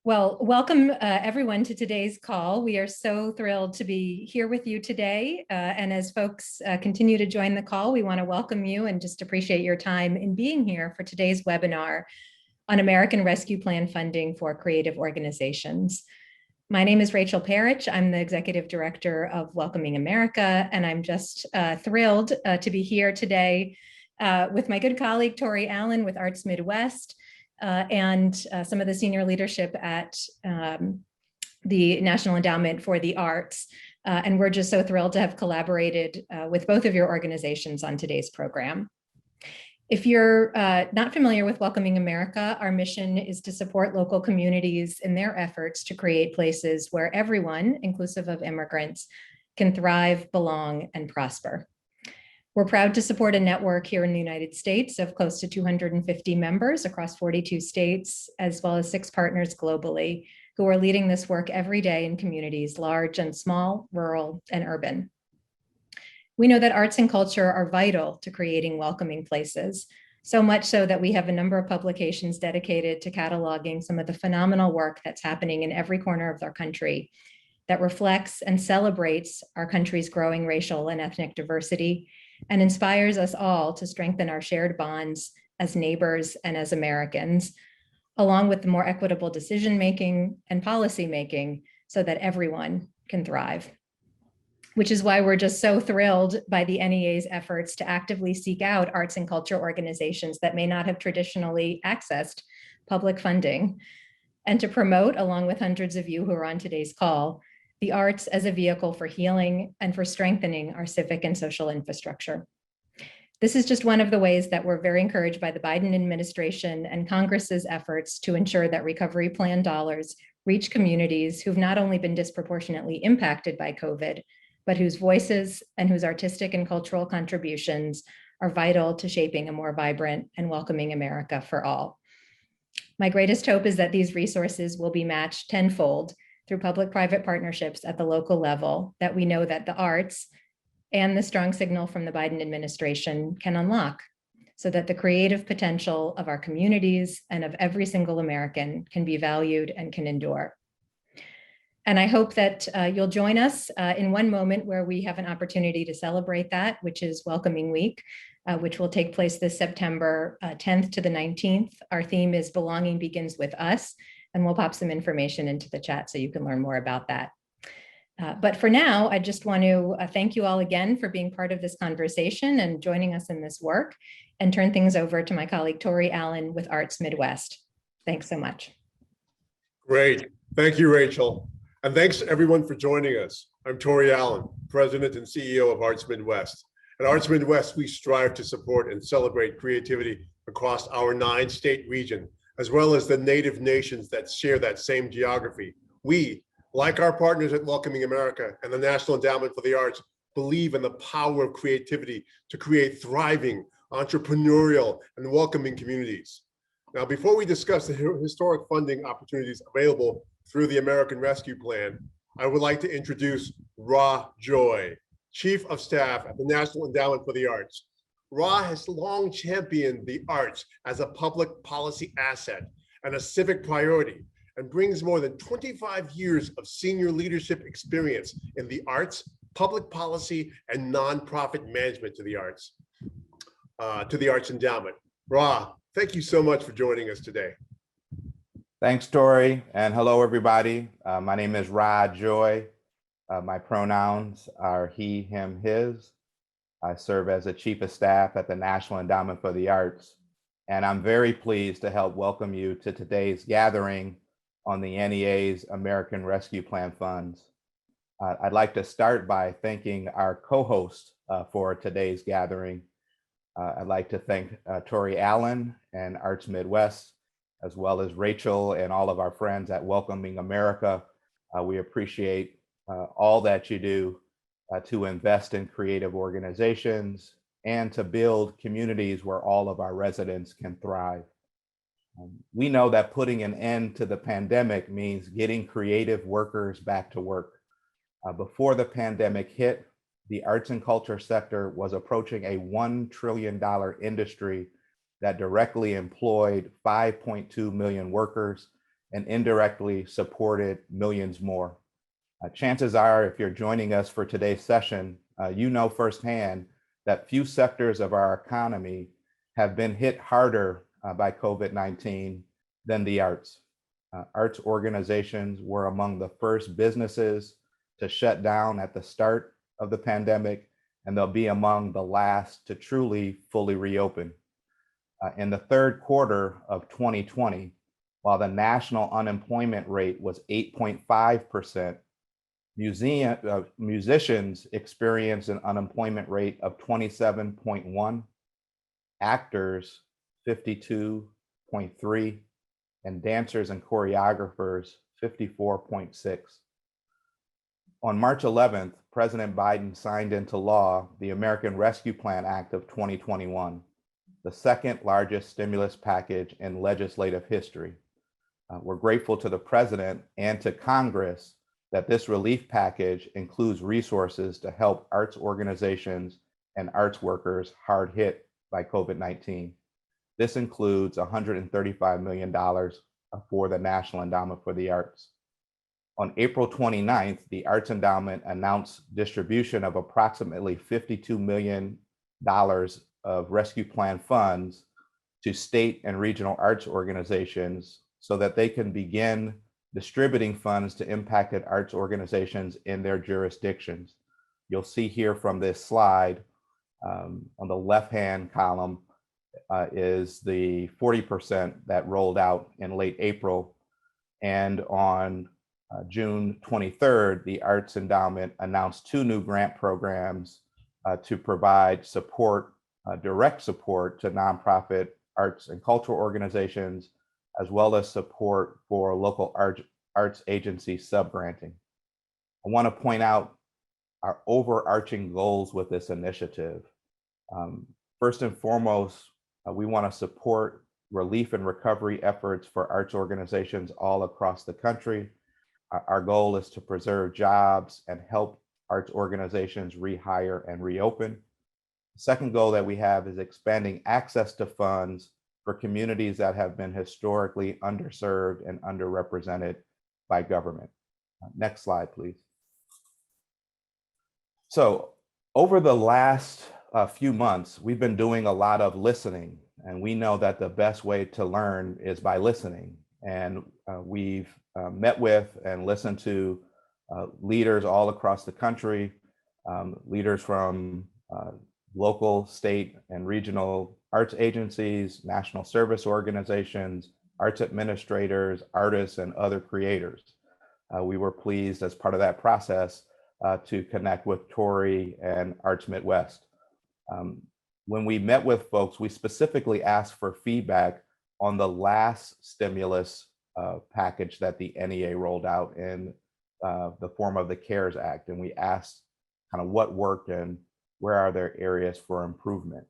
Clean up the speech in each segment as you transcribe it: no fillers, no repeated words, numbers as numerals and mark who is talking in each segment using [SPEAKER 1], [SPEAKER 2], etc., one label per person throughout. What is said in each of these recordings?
[SPEAKER 1] Well, welcome everyone to today's call. We are so thrilled to be here with you today. And as folks continue to join the call, we want to welcome you and just appreciate your time in being here for today's webinar on American Rescue Plan funding for creative organizations. My name is Rachel Parrish. I'm the Executive Director of Welcoming America, and I'm just thrilled to be here today with my good colleague, Tori Allen with Arts Midwest, and some of the senior leadership at the National Endowment for the Arts. And we're just so thrilled to have collaborated with both of your organizations on today's program. If you're not familiar with Welcoming America, our mission is to support local communities in their efforts to create places where everyone, inclusive of immigrants, can thrive, belong, and prosper. We're proud to support a network here in the United States of close to 250 members across 42 states, as well as 6 partners globally who are leading this work every day in communities large and small, rural and urban. We know that arts and culture are vital to creating welcoming places, so much so that we have a number of publications dedicated to cataloging some of the phenomenal work that's happening in every corner of our country that reflects and celebrates our country's growing racial and ethnic diversity and inspires us all to strengthen our shared bonds as neighbors and as Americans, along with the more equitable decision-making and policy-making so that everyone can thrive. Which is why we're just so thrilled by the NEA's efforts to actively seek out arts and culture organizations that may not have traditionally accessed public funding, and to promote, along with hundreds of you who are on today's call, the arts as a vehicle for healing and for strengthening our civic and social infrastructure. This is just one of the ways that we're very encouraged by the Biden administration and Congress's efforts to ensure that recovery plan dollars reach communities who've not only been disproportionately impacted by COVID, but whose voices and whose artistic and cultural contributions are vital to shaping a more vibrant and welcoming America for all. My greatest hope is that these resources will be matched tenfold through public-private partnerships at the local level that we know that the arts and the strong signal from the Biden administration can unlock so that the creative potential of our communities and of every single American can be valued and can endure. And I hope that you'll join us in one moment where we have an opportunity to celebrate that, which is Welcoming Week, which will take place this September 10th to the 19th. Our theme is Belonging Begins With Us, and we'll pop some information into the chat so you can learn more about that. But for now, I just want to thank you all again for being part of this conversation and joining us in this work, and turn things over to my colleague, Tori Allen with Arts Midwest. Thanks so much.
[SPEAKER 2] Great. Thank you, Rachel. And thanks to everyone for joining us. I'm Tori Allen, President and CEO of Arts Midwest. At Arts Midwest, we strive to support and celebrate creativity across our 9-state region, as well as the native nations that share that same geography. We, like our partners at Welcoming America and the National Endowment for the Arts, believe in the power of creativity to create thriving, entrepreneurial, and welcoming communities. Now, before we discuss the historic funding opportunities available through the American Rescue Plan, I would like to introduce Ra Joy, Chief of Staff at the National Endowment for the Arts. Ra has long championed the arts as a public policy asset and a civic priority, and brings more than 25 years of senior leadership experience in the arts, public policy, and nonprofit management to the Arts Endowment. Ra, thank you so much for joining us today.
[SPEAKER 3] Thanks, Tori, and hello, everybody. My name is Ra Joy. My pronouns are he, him, his. I serve as a Chief of Staff at the National Endowment for the Arts, and I'm very pleased to help welcome you to today's gathering on the NEA's American Rescue Plan funds. I'd like to start by thanking our co-host for today's gathering. I'd like to thank Tori Allen and Arts Midwest, as well as Rachel and all of our friends at Welcoming America. We appreciate all that you do to invest in creative organizations and to build communities where all of our residents can thrive. We know that putting an end to the pandemic means getting creative workers back to work. Before the pandemic hit, the arts and culture sector was approaching a $1 trillion industry that directly employed 5.2 million workers and indirectly supported millions more. Chances are, if you're joining us for today's session, you know firsthand that few sectors of our economy have been hit harder by COVID-19 than the arts. Arts organizations were among the first businesses to shut down at the start of the pandemic, and they'll be among the last to truly fully reopen. In the third quarter of 2020, while the national unemployment rate was 8.5%, musicians experienced an unemployment rate of 27.1, actors 52.3, and dancers and choreographers 54.6. On March 11th, President Biden signed into law the American Rescue Plan Act of 2021, the second largest stimulus package in legislative history. We're grateful to the president and to Congress that this relief package includes resources to help arts organizations and arts workers hard hit by COVID-19. This includes $135 million for the National Endowment for the Arts. On April 29th, the Arts Endowment announced distribution of approximately $52 million of rescue plan funds to state and regional arts organizations so that they can begin distributing funds to impacted arts organizations in their jurisdictions. You'll see here from this slide, on the left-hand column is the 40% that rolled out in late April. And on June 23rd, the Arts Endowment announced 2 new grant programs to provide support, direct support to nonprofit arts and cultural organizations, as well as support for local arts agency subgranting. I want to point out our overarching goals with this initiative. First and foremost, we want to support relief and recovery efforts for arts organizations all across the country. Our goal is to preserve jobs and help arts organizations rehire and reopen. The second goal that we have is expanding access to funds for communities that have been historically underserved and underrepresented by government. Next slide, please. So over the last few months, we've been doing a lot of listening, and we know that the best way to learn is by listening. And we've met with and listened to leaders all across the country, leaders from local, state, and regional arts agencies, national service organizations, arts administrators, artists, and other creators. We were pleased as part of that process to connect with Tori and Arts Midwest. When we met with folks, we specifically asked for feedback on the last stimulus package that the NEA rolled out in the form of the CARES Act. And we asked kind of what worked and where are there areas for improvement.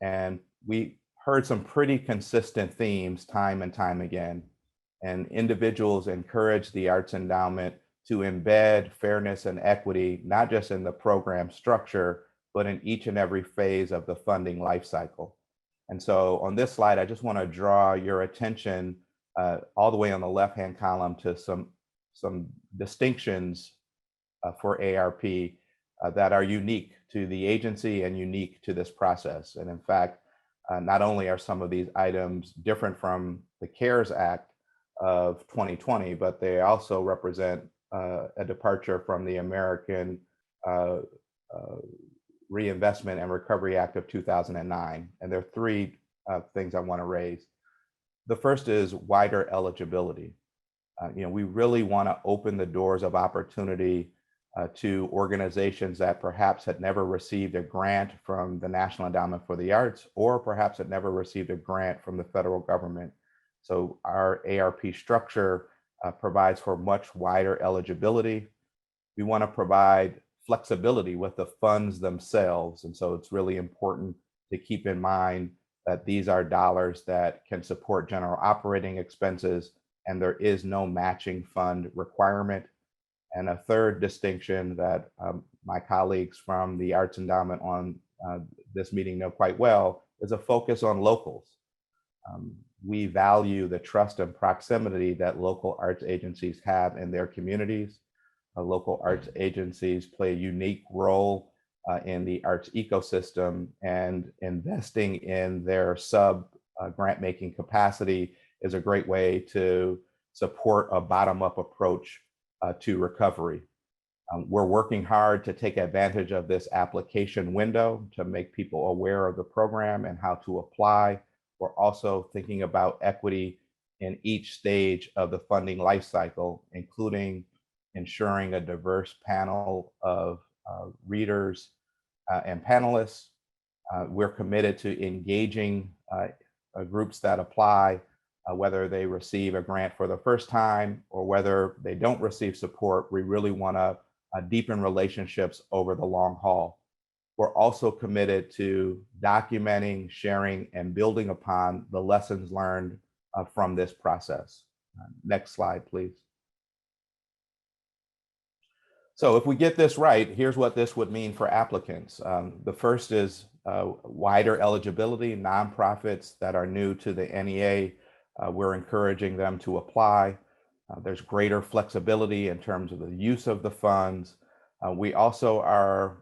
[SPEAKER 3] And we heard some pretty consistent themes time and time again. And individuals encouraged the Arts Endowment to embed fairness and equity, not just in the program structure, but in each and every phase of the funding life cycle. And so on this slide, I just want to draw your attention all the way on the left-hand column to some distinctions for ARP that are unique to the agency and unique to this process. And in fact, not only are some of these items different from the CARES Act of 2020, but they also represent a departure from the American Reinvestment and Recovery Act of 2009. And there are 3 things I want to raise. The first is wider eligibility. We really want to open the doors of opportunity to organizations that perhaps had never received a grant from the National Endowment for the Arts, or perhaps had never received a grant from the federal government. So our ARP structure provides for much wider eligibility. We want to provide flexibility with the funds themselves. And so it's really important to keep in mind that these are dollars that can support general operating expenses, and there is no matching fund requirement. And a third distinction that my colleagues from the Arts Endowment on this meeting know quite well is a focus on locals. we value the trust and proximity that local arts agencies have in their communities. Local arts agencies play a unique role in the arts ecosystem, and investing in their grant making capacity is a great way to support a bottom-up approach to recovery. We're working hard to take advantage of this application window to make people aware of the program and how to apply. We're also thinking about equity in each stage of the funding life cycle, including ensuring a diverse panel of readers and panelists. We're committed to engaging groups that apply, whether they receive a grant for the first time or whether they don't receive support. We really want to deepen relationships over the long haul. We're also committed to documenting, sharing, and building upon the lessons learned from this process. Next slide, please. So if we get this right, here's what this would mean for applicants. The first is wider eligibility. Nonprofits that are new to the NEA, we're encouraging them to apply. There's greater flexibility in terms of the use of the funds. We also are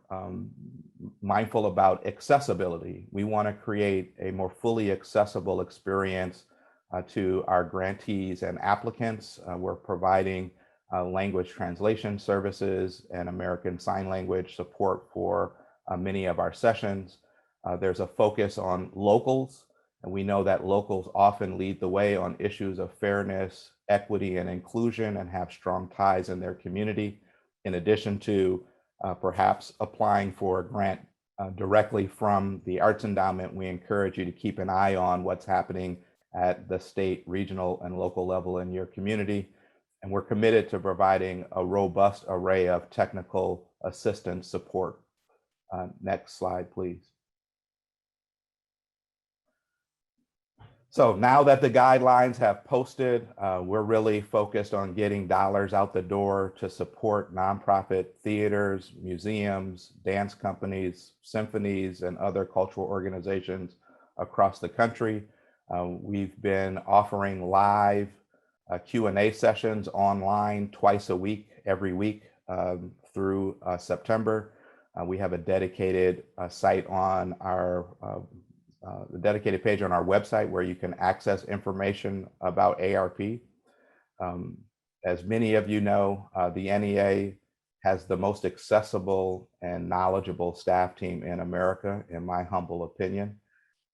[SPEAKER 3] mindful about accessibility. We want to create a more fully accessible experience to our grantees and applicants. We're providing language translation services and American Sign Language support for many of our sessions. There's a focus on locals, and we know that locals often lead the way on issues of fairness, equity, and inclusion, and have strong ties in their community. In addition to perhaps applying for a grant directly from the Arts Endowment, we encourage you to keep an eye on what's happening at the state, regional, and local level in your community. And we're committed to providing a robust array of technical assistance support. Next slide, please. So now that the guidelines have posted, we're really focused on getting dollars out the door to support nonprofit theaters, museums, dance companies, symphonies, and other cultural organizations across the country. We've been offering live Q&A sessions online twice a week, every week through September. We have a dedicated site on our the dedicated page on our website where you can access information about ARP. As many of you know, the NEA has the most accessible and knowledgeable staff team in America, in my humble opinion.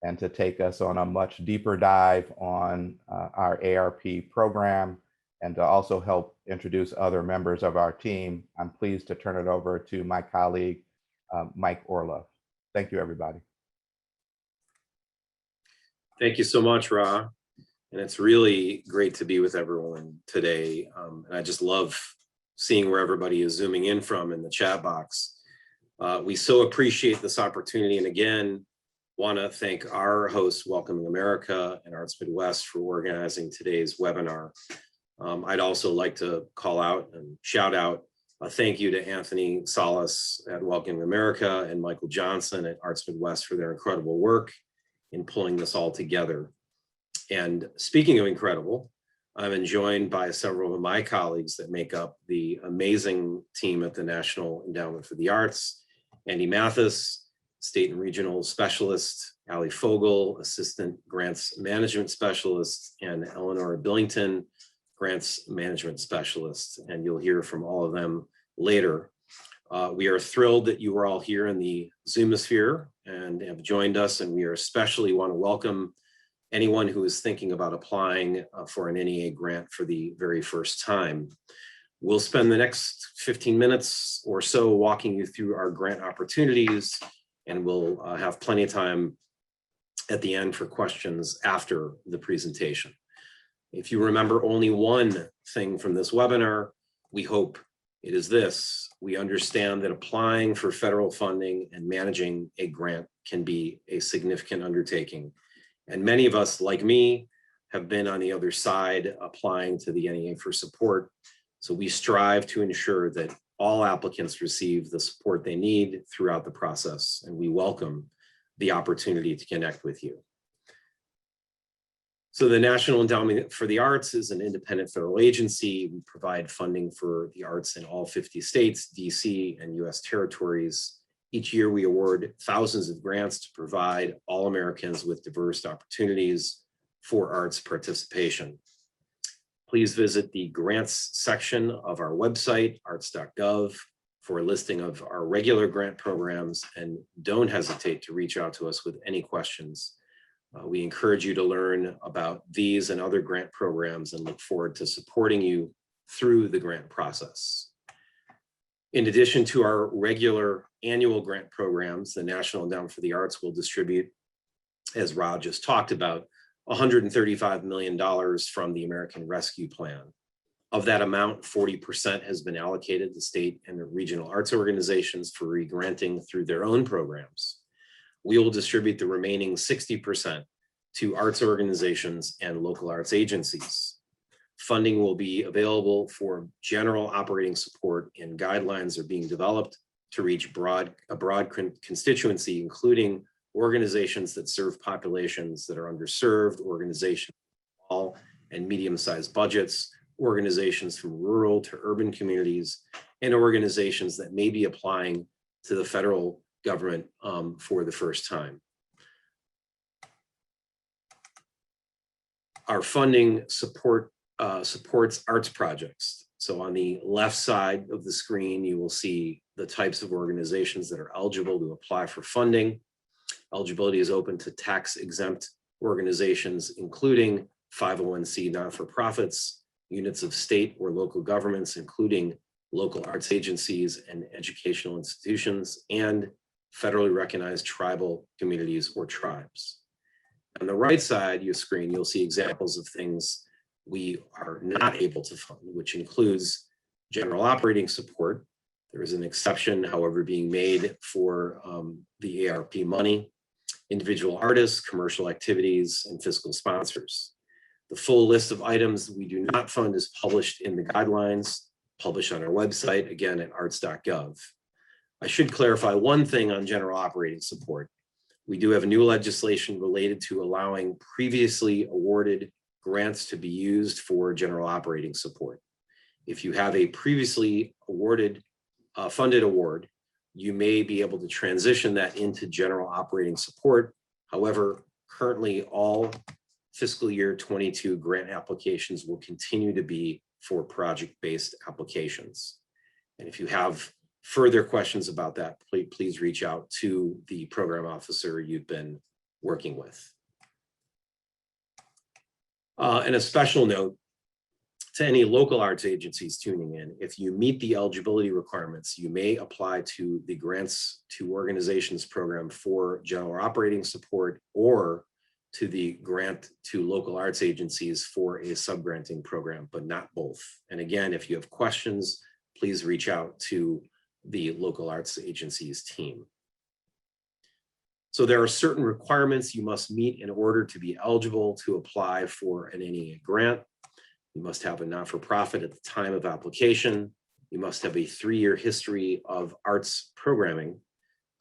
[SPEAKER 3] And to take us on a much deeper dive on our ARP program and to also help introduce other members of our team, I'm pleased to turn it over to my colleague, Mike Orloff. Thank you, everybody.
[SPEAKER 4] Thank you so much, Ra. And it's really great to be with everyone today. And I just love seeing where everybody is zooming in from in the chat box. We so appreciate this opportunity. And again, want to thank our hosts, Welcoming America and Arts Midwest, for organizing today's webinar. I'd also like to call out and shout out a thank you to Anthony Salas at Welcoming America and Michael Johnson at Arts Midwest for their incredible work in pulling this all together. And speaking of incredible, I'm joined by several of my colleagues that make up the amazing team at the National Endowment for the Arts: Andy Mathis, State and Regional Specialist; Ali Fogel, Assistant Grants Management Specialist; and Eleanor Billington, Grants Management Specialist. And you'll hear from all of them later. We are thrilled that you are all here in the Zoomosphere and have joined us, and we especially want to welcome anyone who is thinking about applying for an NEA grant for the very first time. We'll spend the next 15 minutes or so walking you through our grant opportunities, and we'll have plenty of time at the end for questions after the presentation. If you remember only one thing from this webinar, we hope it is this: we understand that applying for federal funding and managing a grant can be a significant undertaking. And many of us, like me, have been on the other side applying to the NEA for support. So we strive to ensure that all applicants receive the support they need throughout the process, and we welcome the opportunity to connect with you. So the National Endowment for the Arts is an independent federal agency. We provide funding for the arts in all 50 states, DC, and US territories. Each year we award thousands of grants to provide all Americans with diverse opportunities for arts participation. Please visit the grants section of our website, arts.gov, for a listing of our regular grant programs, and don't hesitate to reach out to us with any questions. We encourage you to learn about these and other grant programs and look forward to supporting you through the grant process. In addition to our regular annual grant programs, the National Endowment for the Arts will distribute, as Rod just talked about, $135 million from the American Rescue Plan. Of that amount, 40% has been allocated to state and regional arts organizations for re-granting through their own programs. We will distribute the remaining 60% to arts organizations and local arts agencies. Funding will be available for general operating support, and guidelines are being developed to reach a broad constituency, including organizations that serve populations that are underserved, organizations with small and medium-sized budgets, organizations from rural to urban communities, and organizations that may be applying to the federal government for the first time. Our funding supports arts projects. So on the left side of the screen, you will see the types of organizations that are eligible to apply for funding. Eligibility is open to tax-exempt organizations, including 501c not-for-profits, units of state or local governments, including local arts agencies and educational institutions, and federally recognized tribal communities or tribes. On the right side of your screen, you'll see examples of things we are not able to fund, which includes general operating support. There is an exception, however, being made for the ARP money, individual artists, commercial activities, and fiscal sponsors. The full list of items we do not fund is published in the guidelines, published on our website, again at arts.gov. I should clarify one thing on general operating support. We do have new legislation related to allowing previously awarded grants to be used for general operating support. If you have a previously awarded funded award, you may be able to transition that into general operating support. However, currently all fiscal year 22 grant applications will continue to be for project-based applications. And if you have further questions about that, please reach out to the program officer you've been working with. And a special note to any local arts agencies tuning in, if you meet the eligibility requirements, you may apply to the Grants to Organizations program for general operating support, or to the Grant to Local Arts Agencies for a subgranting program, but not both. And again, if you have questions, please reach out to the local arts agencies team. So there are certain requirements you must meet in order to be eligible to apply for an NEA grant. You must have a not-for-profit at the time of application. You must have a 3-year history of arts programming,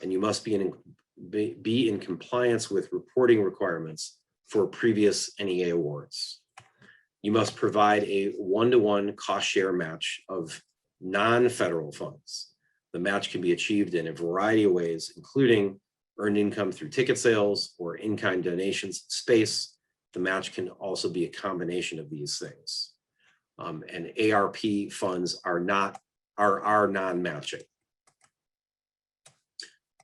[SPEAKER 4] and you must be in compliance with reporting requirements for previous NEA awards. You must provide a 1-to-1 cost share match of non-federal funds. The match can be achieved in a variety of ways, including earned income through ticket sales or in-kind donations in space. The match can also be a combination of these things. And ARP funds are non-matching.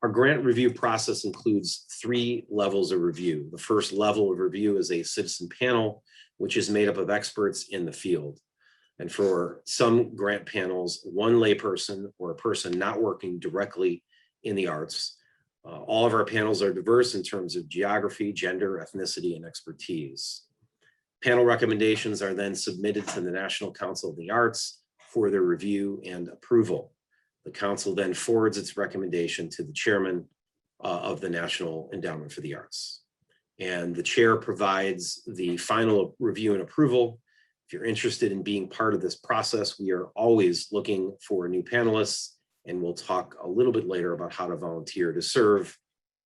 [SPEAKER 4] Our grant review process includes 3 levels of review. The first level of review is a citizen panel, which is made up of experts in the field. And for some grant panels, one layperson or a person not working directly in the arts. All of our panels are diverse in terms of geography, gender, ethnicity, and expertise. Panel recommendations are then submitted to the National Council of the Arts for their review and approval. The council then forwards its recommendation to the chairman of the National Endowment for the Arts. And the chair provides the final review and approval. If you're interested in being part of this process, we are always looking for new panelists, and we'll talk a little bit later about how to volunteer to serve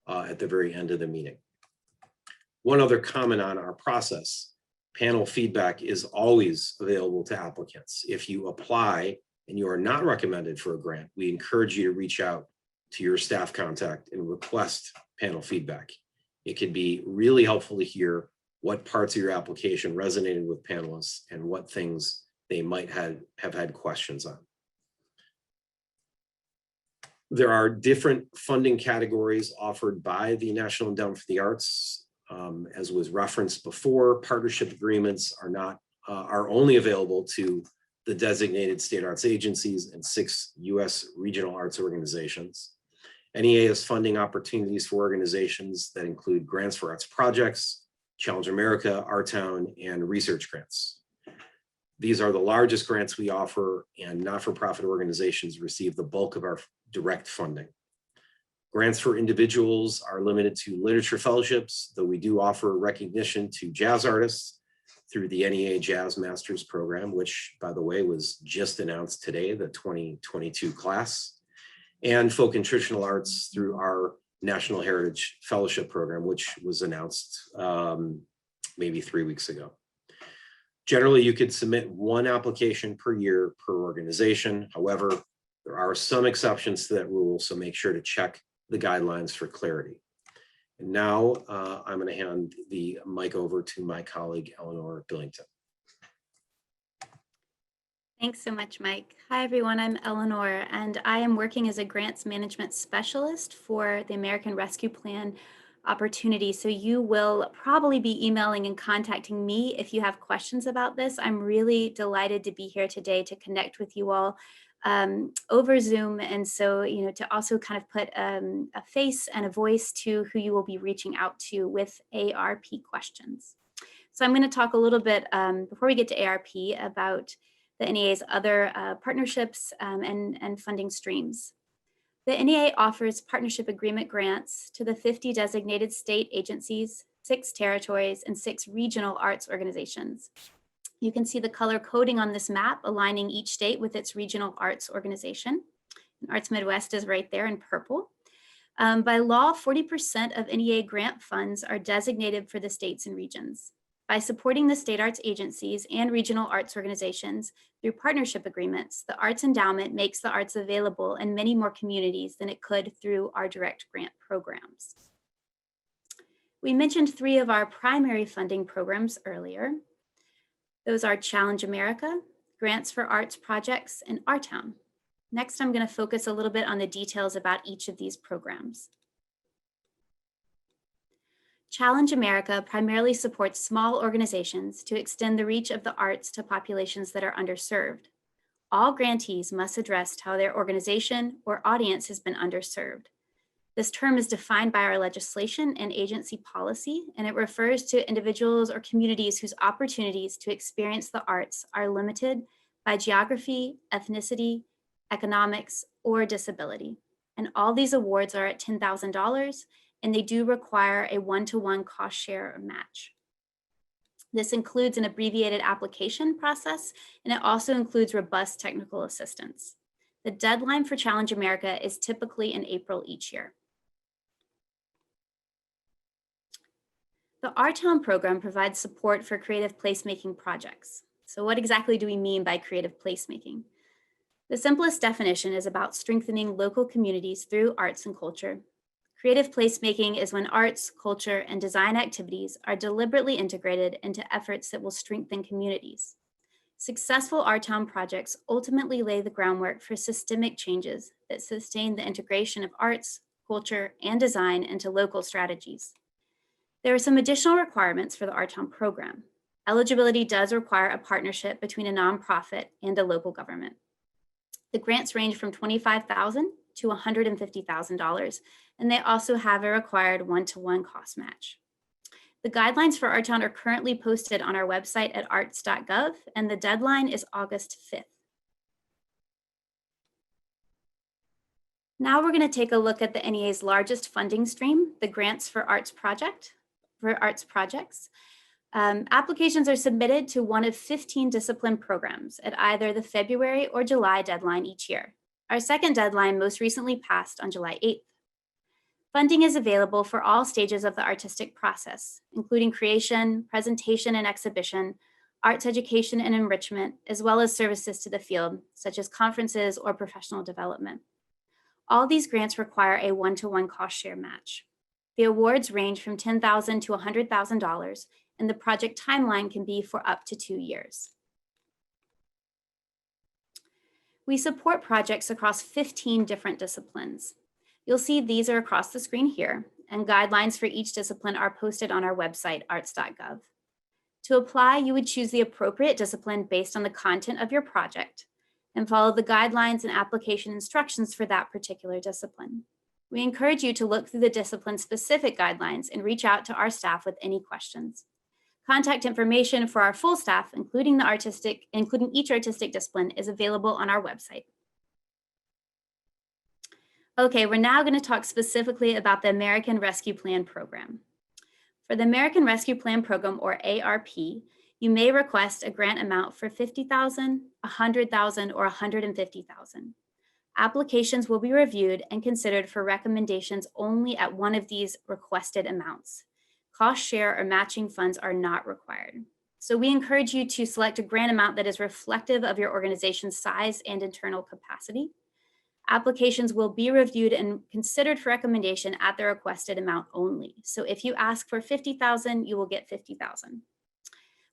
[SPEAKER 4] at the very end of the meeting. One other comment on our process. panel feedback is always available to applicants. If you apply and you are not recommended for a grant, we encourage you to reach out to your staff contact and request panel feedback. It can be really helpful to hear what parts of your application resonated with panelists and what things they might have had questions on. There are different funding categories offered by the National Endowment for the Arts. As was referenced before, partnership agreements are only available to the designated state arts agencies and 6 U.S. regional arts organizations. NEA has funding opportunities for organizations that include grants for arts projects, Challenge America, Our Town, and research grants. These are the largest grants we offer, and not-for-profit organizations receive the bulk of our direct funding. Grants for individuals are limited to literature fellowships, though we do offer recognition to jazz artists through the NEA Jazz Masters program, which, by the way, was just announced today, the 2022 class, and folk and traditional arts through our National Heritage Fellowship program, which was announced maybe 3 weeks ago. Generally, you could submit 1 application per year per organization. However, there are some exceptions to that rule, so make sure to check the guidelines for clarity. And now I'm going to hand the mic over to my colleague, Eleanor Billington.
[SPEAKER 5] Thanks so much, Mike. Hi, everyone. I'm Eleanor, and I am working as a grants management specialist for the American Rescue Plan opportunity. So you will probably be emailing and contacting me if you have questions about this. I'm really delighted to be here today to connect with you all over Zoom. And so, to also kind of put a face and a voice to who you will be reaching out to with ARP questions. So I'm going to talk a little bit before we get to ARP about the NEA's other partnerships and funding streams. The NEA offers partnership agreement grants to the 50 designated state agencies, 6 territories, and 6 regional arts organizations. You can see the color coding on this map aligning each state with its regional arts organization. And Arts Midwest is right there in purple. By law, 40% of NEA grant funds are designated for the states and regions. By supporting the state arts agencies and regional arts organizations through partnership agreements, the Arts Endowment makes the arts available in many more communities than it could through our direct grant programs. We mentioned 3 of our primary funding programs earlier. Those are Challenge America, Grants for Arts Projects, and Our Town. Next, I'm going to focus a little bit on the details about each of these programs. Challenge America primarily supports small organizations to extend the reach of the arts to populations that are underserved. All grantees must address how their organization or audience has been underserved. This term is defined by our legislation and agency policy, and it refers to individuals or communities whose opportunities to experience the arts are limited by geography, ethnicity, economics, or disability. And all these awards are at $10,000, and they do require a 1-to-1 cost share match. This includes an abbreviated application process, and it also includes robust technical assistance. The deadline for Challenge America is typically in April each year. The Our Town program provides support for creative placemaking projects. So what exactly do we mean by creative placemaking? The simplest definition is about strengthening local communities through arts and culture. Creative placemaking is when arts, culture, and design activities are deliberately integrated into efforts that will strengthen communities. Successful Our Town projects ultimately lay the groundwork for systemic changes that sustain the integration of arts, culture, and design into local strategies. There are some additional requirements for the Our Town program. Eligibility does require a partnership between a nonprofit and a local government. The grants range from $25,000 to $150,000, and they also have a required 1-to-1 cost match. The guidelines for Our Town are currently posted on our website at arts.gov, and the deadline is August 5th. Now we're going to take a look at the NEA's largest funding stream, the Grants for Arts Projects. Applications are submitted to one of 15 discipline programs at either the February or July deadline each year. Our second deadline most recently passed on July 8th. Funding is available for all stages of the artistic process, including creation, presentation and exhibition, arts education and enrichment, as well as services to the field, such as conferences or professional development. All these grants require a one-to-one cost share match. The awards range from $10,000 to $100,000, and the project timeline can be for up to 2 years. We support projects across 15 different disciplines. You'll see these are across the screen here, and guidelines for each discipline are posted on our website, arts.gov. To apply, you would choose the appropriate discipline based on the content of your project and follow the guidelines and application instructions for that particular discipline. We encourage you to look through the discipline-specific guidelines and reach out to our staff with any questions. Contact information for our full staff, including each artistic discipline, is available on our website. Okay, we're now going to talk specifically about the American Rescue Plan program. For the American Rescue Plan program, or ARP, you may request a grant amount for $50,000, $100,000, or $150,000. Applications will be reviewed and considered for recommendations only at one of these requested amounts. Cost share or matching funds are not required. So we encourage you to select a grant amount that is reflective of your organization's size and internal capacity. Applications will be reviewed and considered for recommendation at the requested amount only. So if you ask for $50,000, you will get $50,000.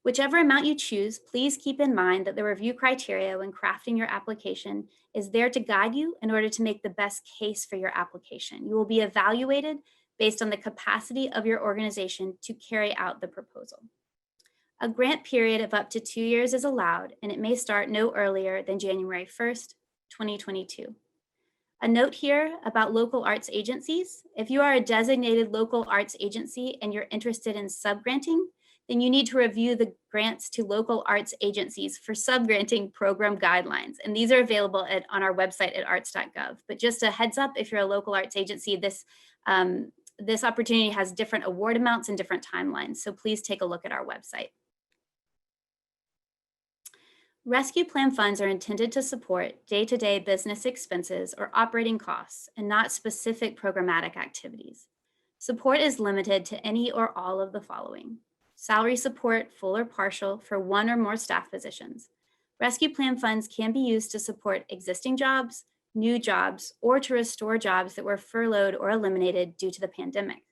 [SPEAKER 5] Whichever amount you choose, please keep in mind that the review criteria when crafting your application is there to guide you in order to make the best case for your application. You will be evaluated based on the capacity of your organization to carry out the proposal. A grant period of up to 2 years is allowed, and it may start no earlier than January 1st, 2022. A note here about local arts agencies. If you are a designated local arts agency and you're interested in subgranting, then you need to review the grants to local arts agencies for subgranting program guidelines. And these are available on our website at arts.gov. But just a heads up, if you're a local arts agency, this opportunity has different award amounts and different timelines. So please take a look at our website. Rescue Plan funds are intended to support day-to-day business expenses or operating costs and not specific programmatic activities. Support is limited to any or all of the following: salary support, full or partial, for one or more staff positions. Rescue Plan funds can be used to support existing jobs, new jobs, or to restore jobs that were furloughed or eliminated due to the pandemic.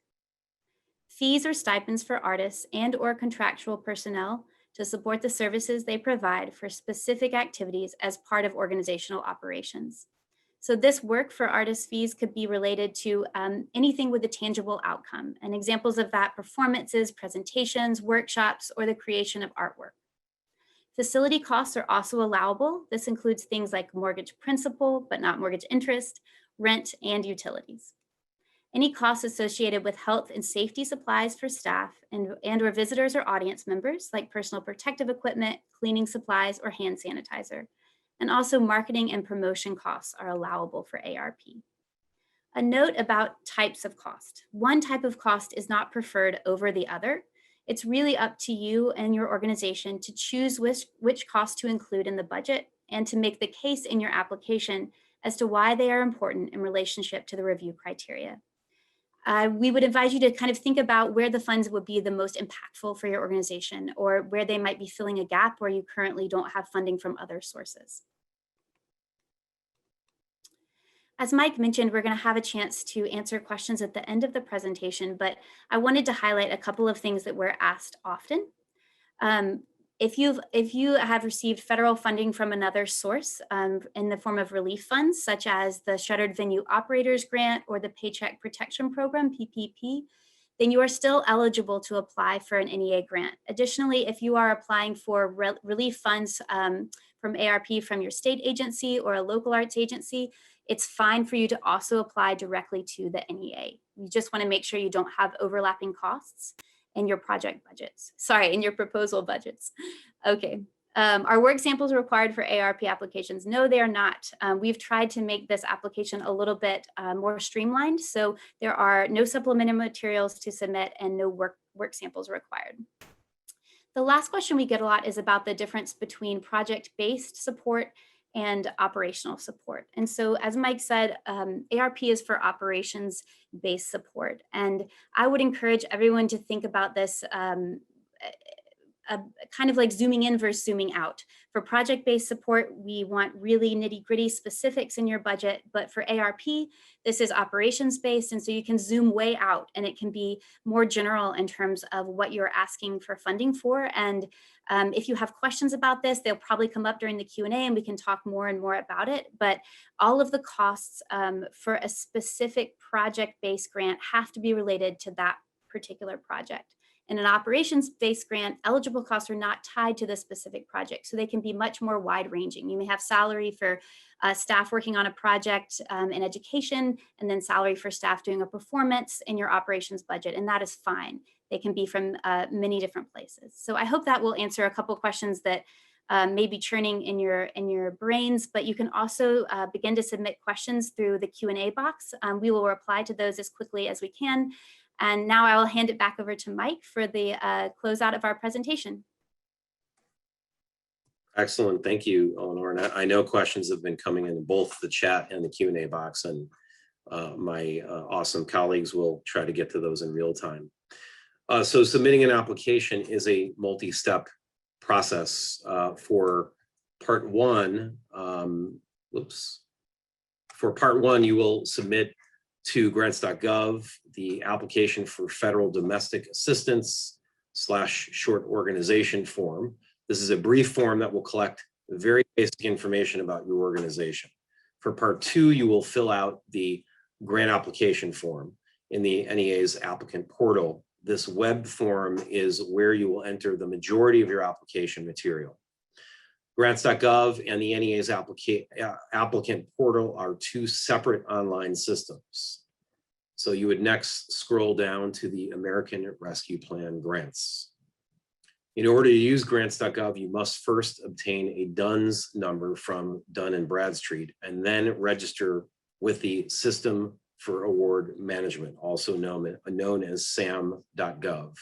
[SPEAKER 5] Fees or stipends for artists and or contractual personnel to support the services they provide for specific activities as part of organizational operations. So this work for artist fees could be related to anything with a tangible outcome. And examples of that: performances, presentations, workshops, or the creation of artwork. Facility costs are also allowable. This includes things like mortgage principal, but not mortgage interest, rent, and utilities. Any costs associated with health and safety supplies for staff and or visitors or audience members, like personal protective equipment, cleaning supplies, or hand sanitizer. And also marketing and promotion costs are allowable for ARP. A note about types of cost. One type of cost is not preferred over the other. It's really up to you and your organization to choose which cost to include in the budget and to make the case in your application as to why they are important in relationship to the review criteria. We would advise you to kind of think about where the funds would be the most impactful for your organization, or where they might be filling a gap where you currently don't have funding from other sources. As Mike mentioned, we're going to have a chance to answer questions at the end of the presentation, but I wanted to highlight a couple of things that we're asked often. If you have received federal funding from another source in the form of relief funds, such as the Shuttered Venue Operators Grant or the Paycheck Protection Program, PPP, then you are still eligible to apply for an NEA grant. Additionally, if you are applying for relief funds from ARP from your state agency or a local arts agency, it's fine for you to also apply directly to the NEA. You just want to make sure you don't have overlapping costs in your project budgets, in your proposal budgets. Okay, are work samples required for ARP applications? No, they are not. We've tried to make this application a little bit more streamlined, so there are no supplemental materials to submit and no work samples required. The last question we get a lot is about the difference between project-based support and operational support. And so, as Mike said, ARP is for operations-based support. And I would encourage everyone to think about this kind of like zooming in versus zooming out. For project-based support, we want really nitty-gritty specifics in your budget, but for ARP, this is operations-based, and so you can zoom way out, and it can be more general in terms of what you're asking for funding for. And if you have questions about this, they'll probably come up during the Q&A, and we can talk more and more about it. But all of the costs for a specific project-based grant have to be related to that particular project. In an operations-based grant, eligible costs are not tied to the specific project, so they can be much more wide-ranging. You may have salary for staff working on a project in education, and then salary for staff doing a performance in your operations budget, and that is fine. They can be from many different places. So I hope that will answer a couple questions that may be churning in your brains, but you can also begin to submit questions through the Q&A box. We will reply to those as quickly as we can. And now I will hand it back over to Mike for the closeout of our presentation.
[SPEAKER 4] Excellent. Thank you, Eleanor. And I know questions have been coming in both the chat and the Q&A box, and my awesome colleagues will try to get to those in real time. So submitting an application is a multi-step process. For part one, For part one, you will submit to grants.gov the application for federal domestic assistance / short organization form. This is a brief form that will collect very basic information about your organization. For part two, you will fill out the grant application form in the NEA's applicant portal. This web form is where you will enter the majority of your application material. Grants.gov and the NEA's applicant portal are two separate online systems. So you would next scroll down to the American Rescue Plan grants. In order to use grants.gov, you must first obtain a DUNS number from Dun & Bradstreet and then register with the System for Award Management, also known as SAM.gov.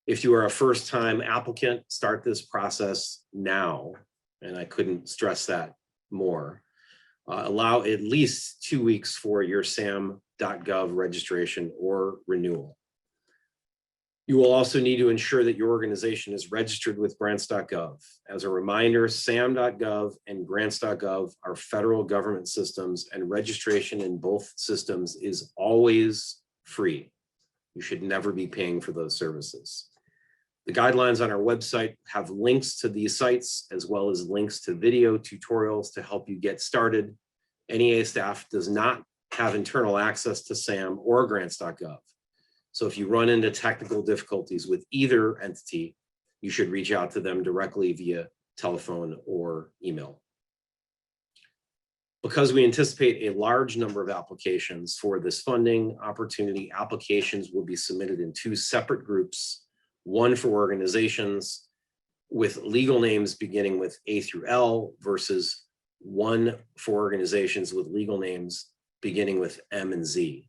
[SPEAKER 4] If you are a first-time applicant, start this process now, and I couldn't stress that more. Allow at least 2 weeks for your SAM.gov registration or renewal. You will also need to ensure that your organization is registered with grants.gov. As a reminder, SAM.gov and grants.gov are federal government systems, and registration in both systems is always free. You should never be paying for those services. The guidelines on our website have links to these sites, as well as links to video tutorials to help you get started. NEA staff does not have internal access to SAM or grants.gov. So if you run into technical difficulties with either entity, you should reach out to them directly via telephone or email. Because we anticipate a large number of applications for this funding opportunity, applications will be submitted in two separate groups. One for organizations with legal names beginning with A through L versus one for organizations with legal names beginning with M to Z.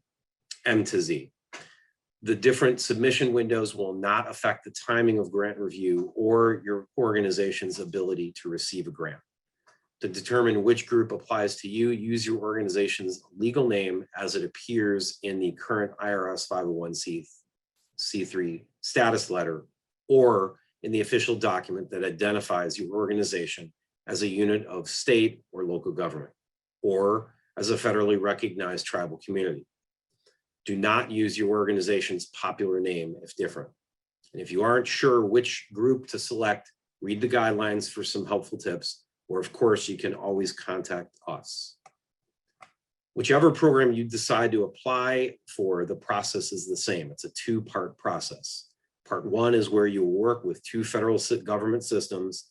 [SPEAKER 4] The different submission windows will not affect the timing of grant review or your organization's ability to receive a grant. To determine which group applies to you, use your organization's legal name as it appears in the current IRS 501c3 status letter, or in the official document that identifies your organization as a unit of state or local government, or as a federally recognized tribal community. Do not use your organization's popular name if different. And if you aren't sure which group to select, read the guidelines for some helpful tips, or of course, you can always contact us. Whichever program you decide to apply for, the process is the same. It's a two-part process. Part one is where you will work with two federal government systems,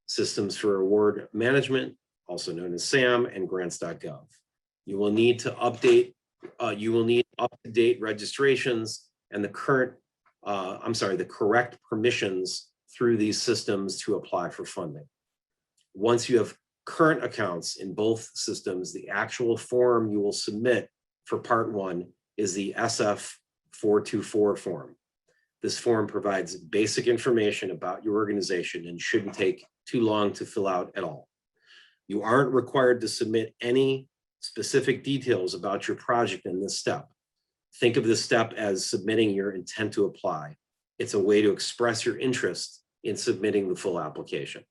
[SPEAKER 4] Systems for Award Management, also known as SAM, and grants.gov. You will need to update, up-to-date registrations and the correct permissions through these systems to apply for funding. Once you have current accounts in both systems, the actual form you will submit for part one is the SF424 form. This form provides basic information about your organization and shouldn't take too long to fill out at all. You aren't required to submit any specific details about your project in this step. Think of this step as submitting your intent to apply. It's a way to express your interest in submitting the full application.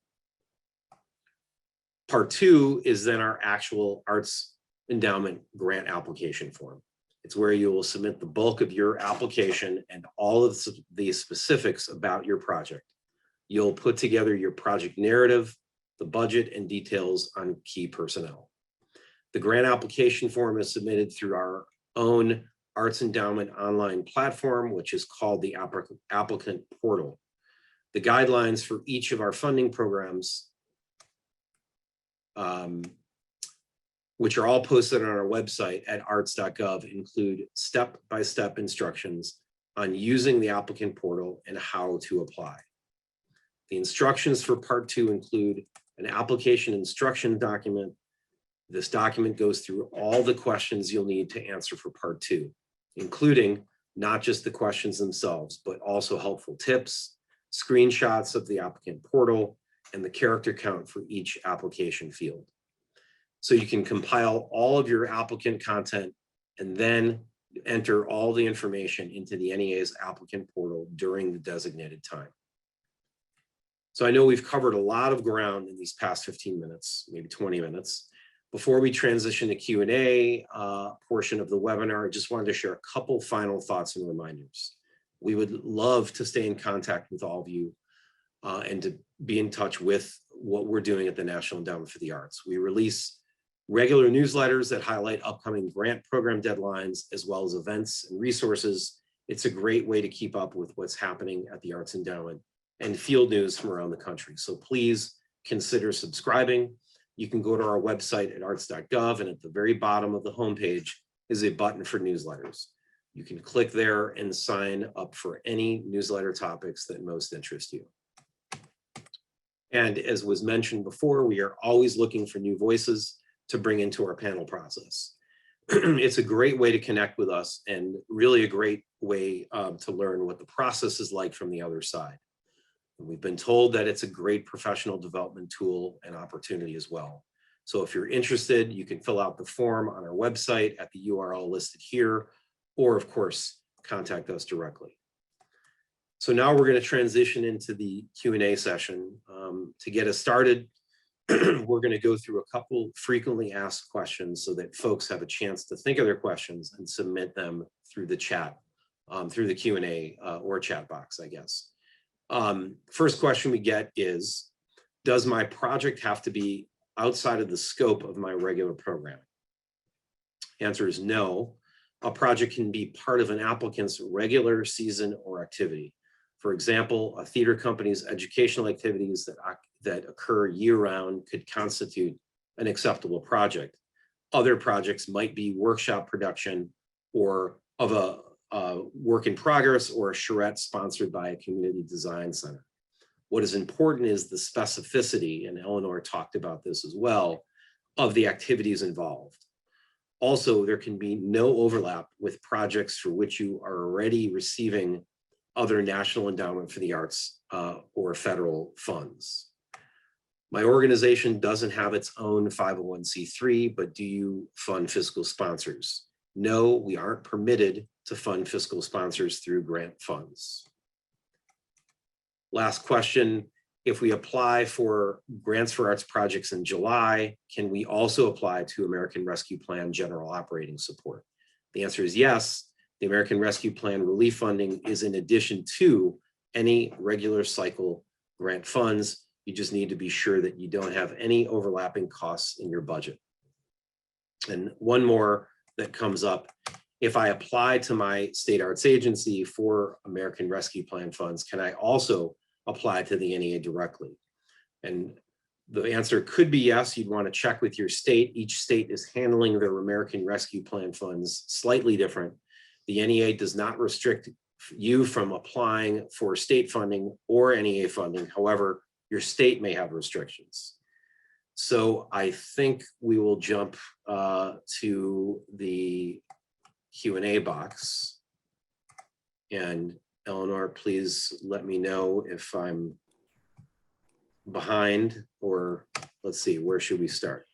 [SPEAKER 4] Part 2 is then our actual Arts Endowment grant application form. It's where you will submit the bulk of your application and all of the specifics about your project. You'll put together your project narrative, the budget, and details on key personnel. The grant application form is submitted through our own Arts Endowment online platform, which is called the applicant portal. The guidelines for each of our funding programs, which are all posted on our website at arts.gov, include step-by-step instructions on using the applicant portal and how to apply. The instructions for Part 2 include an application instruction document. This document goes through all the questions you'll need to answer for Part 2, including not just the questions themselves, but also helpful tips, screenshots of the applicant portal, and the character count for each application field. So you can compile all of your applicant content and then enter all the information into the NEA's applicant portal during the designated time. So I know we've covered a lot of ground in these past 15 minutes, maybe 20 minutes. Before we transition to Q&A portion of the webinar, I just wanted to share a couple final thoughts and reminders. We would love to stay in contact with all of you and to be in touch with what we're doing at the National Endowment for the Arts. We release regular newsletters that highlight upcoming grant program deadlines, as well as events and resources. It's a great way to keep up with what's happening at the Arts Endowment and field news from around the country. So please consider subscribing. You can go to our website at arts.gov, and at the very bottom of the homepage is a button for newsletters. You can click there and sign up for any newsletter topics that most interest you. And as was mentioned before, we are always looking for new voices to bring into our panel process. It's a great way to connect with us and really a great way to learn what the process is like from the other side. We've been told that it's a great professional development tool and opportunity as well. So if you're interested, you can fill out the form on our website at the URL listed here, or of course, contact us directly. So now we're going to transition into the Q&A session. To get us started, we're going to go through a couple frequently asked questions so that folks have a chance to think of their questions and submit them through the chat, through the Q&A or chat box, I guess. First question we get is, does my project have to be outside of the scope of my regular program? Answer is no. A project can be part of an applicant's regular season or activity. For example, a theater company's educational activities that occur year-round could constitute an acceptable project. Other projects might be workshop production or of a work in progress or a charrette sponsored by a community design center. What is important is the specificity, and Eleanor talked about this as well, of the activities involved. Also, there can be no overlap with projects for which you are already receiving other National Endowment for the Arts or federal funds. My organization doesn't have its own 501c3, but do you fund fiscal sponsors? No, we aren't permitted to fund fiscal sponsors through grant funds. Last question, if we apply for grants for arts projects in July, can we also apply to American Rescue Plan general operating support? The answer is yes. The American Rescue Plan relief funding is in addition to any regular cycle grant funds. You just need to be sure that you don't have any overlapping costs in your budget. And one more that comes up, if I apply to my state arts agency for American Rescue Plan funds, can I also apply to the NEA directly? And the answer could be yes. You'd want to check with your state. Each state is handling their American Rescue Plan funds slightly different. The NEA does not restrict you from applying for state funding or NEA funding. However, your state may have restrictions. So I think we will jump to the Q&A box. And Eleanor, please let me know if I'm behind, or let's see, where should we start?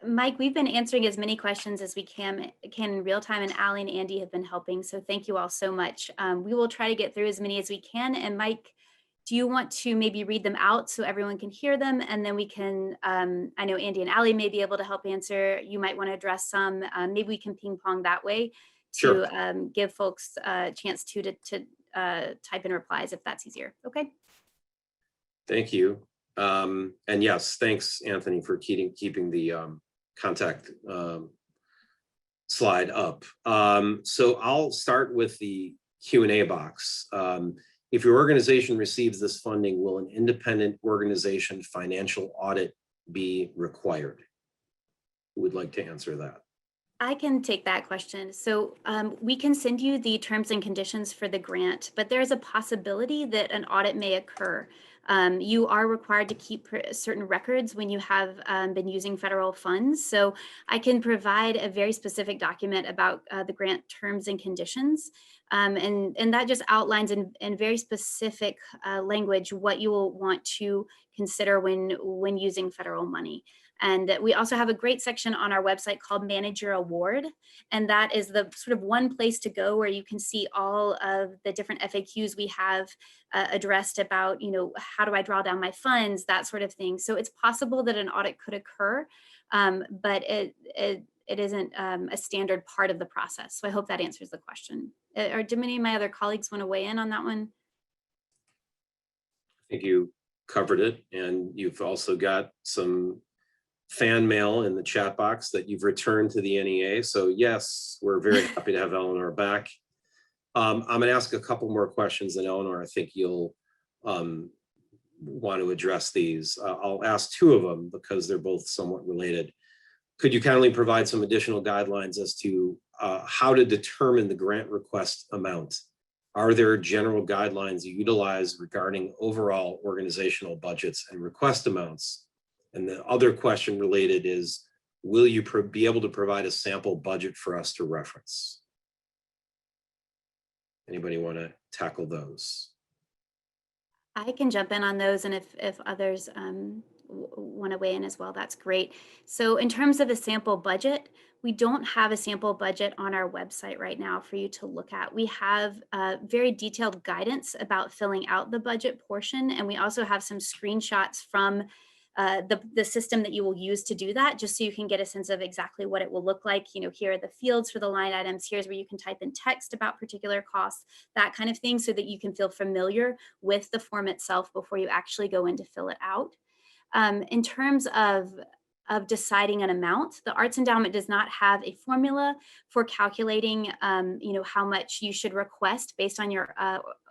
[SPEAKER 5] Mike, we've been answering as many questions as we can in real time, and Allie and Andy have been helping. So thank you all so much. We will try to get through as many as we can. And Mike, do you want to maybe read them out so everyone can hear them? And then we can, I know Andy and Allie may be able to help answer. You might want to address some. Maybe we can ping pong that way to
[SPEAKER 4] Sure.
[SPEAKER 5] give folks a chance to type in replies if that's easier. Okay.
[SPEAKER 4] Thank you. And yes, thanks, Anthony, for keeping the contact slide up. So I'll start with the Q&A box. If your organization receives this funding, will an independent organization financial audit be required? Who would like to answer that?
[SPEAKER 5] I can take that question. So we can send you the terms and conditions for the grant, but there's a possibility that an audit may occur. You are required to keep certain records when you have been using federal funds. So I can provide a very specific document about the grant terms and conditions. And that just outlines in very specific language what you will want to consider when using federal money. And we also have a great section on our website called Manage Your Award. And that is the sort of one place to go where you can see all of the different FAQs we have addressed about, how do I draw down my funds, that sort of thing. So it's possible that an audit could occur, but it isn't a standard part of the process. So I hope that answers the question. Or do any of my other colleagues want to weigh in on that one?
[SPEAKER 4] I think you covered it, and you've also got some fan mail in the chat box that you've returned to the NEA. So yes, we're very happy to have Eleanor back. I'm going to ask a couple more questions, and Eleanor, I think you'll want to address these. I'll ask two of them because they're both somewhat related. Could you kindly provide some additional guidelines as to how to determine the grant request amount? Are there general guidelines you utilize regarding overall organizational budgets and request amounts? And the other question related is, will you be able to provide a sample budget for us to reference? Anybody want to tackle those?
[SPEAKER 5] I can jump in on those, and if others want to weigh in as well, that's great. So in terms of a sample budget, we don't have a sample budget on our website right now for you to look at. We have very detailed guidance about filling out the budget portion, and we also have some screenshots from the system that you will use to do that, just so you can get a sense of exactly what it will look like. Here are the fields for the line items. Here's where you can type in text about particular costs, that kind of thing, so that you can feel familiar with the form itself before you actually go in to fill it out. In terms of deciding an amount, the Arts Endowment does not have a formula for calculating, how much you should request based on your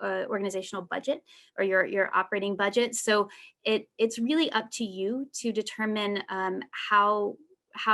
[SPEAKER 5] organizational budget or your operating budget. So it's really up to you to determine how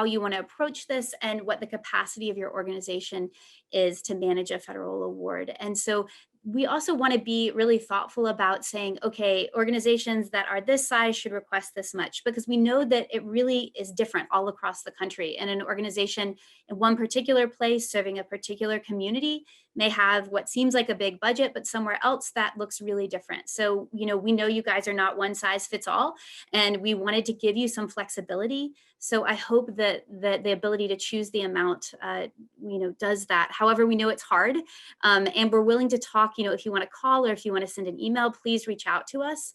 [SPEAKER 5] you want to approach this and what the capacity of your organization is to manage a federal award. And so we also want to be really thoughtful about saying, okay, organizations that are this size should request this much, because we know that it really is different all across the country. And an organization in one particular place serving a particular community may have what seems like a big budget, but somewhere else that looks really different. So, we know you guys are not one size fits all, and we wanted to give you some flexibility. So I hope that the ability to choose the amount, does that. However, we know it's hard, and we're willing to talk. If you want to call or if you want to send an email, please reach out to us,